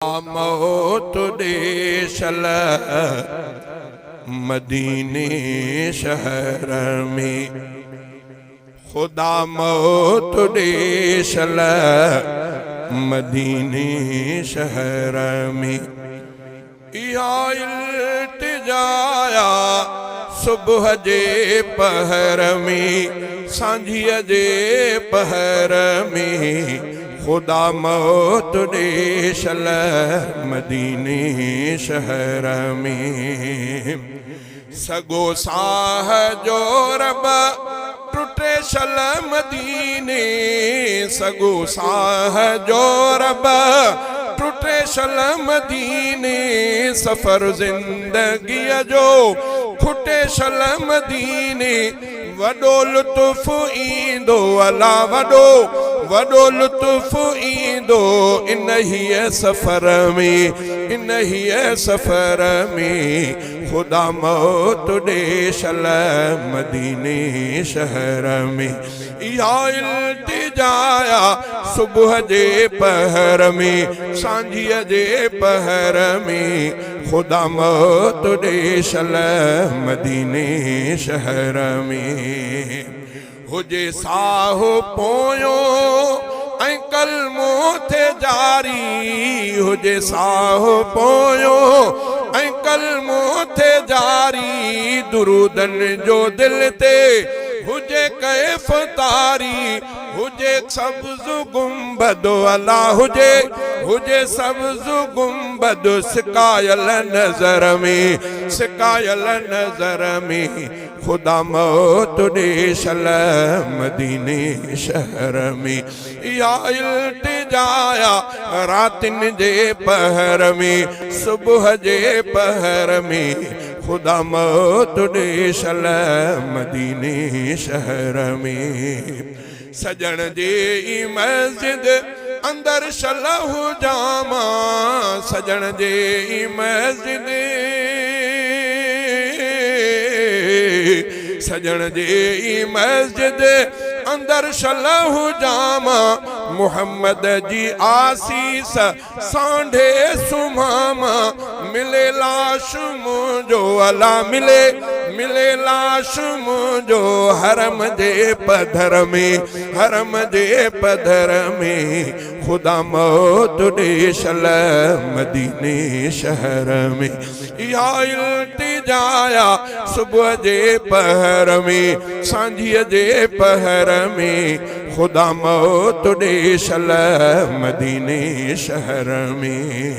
मौत देशल मदीने शहर में, खुदा मौत देशल मदीने शहर में। या इल्तिजाया सुबह जे पहर में, सांझीअ जे पहर में, खुदा मौत देशल मदीने शहर में। सगो साह जो रब टुटे शल मदीने, सगो साह जो रब टुटे शल मदीने। सफर जिंदगी जो खुटे शल मदीने, वडो लुत्फ ईंदो अला वडो लुत्फ ईंदो इन ही सफर में, इन ही सफर में। खुदा मौत देशल मदीने शहर में। या इल्तिजाया सुबह जे पहर में, सांझीअ जे पहर में, खुदा मौत देशल मदीने शहर में। हुजे साहो पोयो ऐं कलमो थे जारी, हुजे साहो पोयो ऐं कलमो थे जारी। दुरूदन जो दिल ते हुजे कैफ तारी, हुजे सब्ज़ गुंबद अला हुजे सब्ज़ गुंबद। सिकायल नजर में, सिकायल नजर में, खुदा मौत देशल मदीने शहर में। या इल्तिजाया रातिन जे पहर में, सुबह जे पहर में, खुदा मौत देशल मदीने शहर में। सजण जे मस्जिद अंदर शलहु जामा, सजण जे मस्जिद, सजण जे मस्जिद अंदर शलहु जामा। मुहम्मद जी आसीस सांढे सुमामा। मिले लाश मुझो अला मिले लाश मुझो हरम जे पधर में, हरम जे पधर में। खुदा मौत देशल मदीने शहर में। या इल्तिजाया सुबह जे पहर में, सांझीअ जे पहर में, खुदा मौत देशल मदीने शहर में।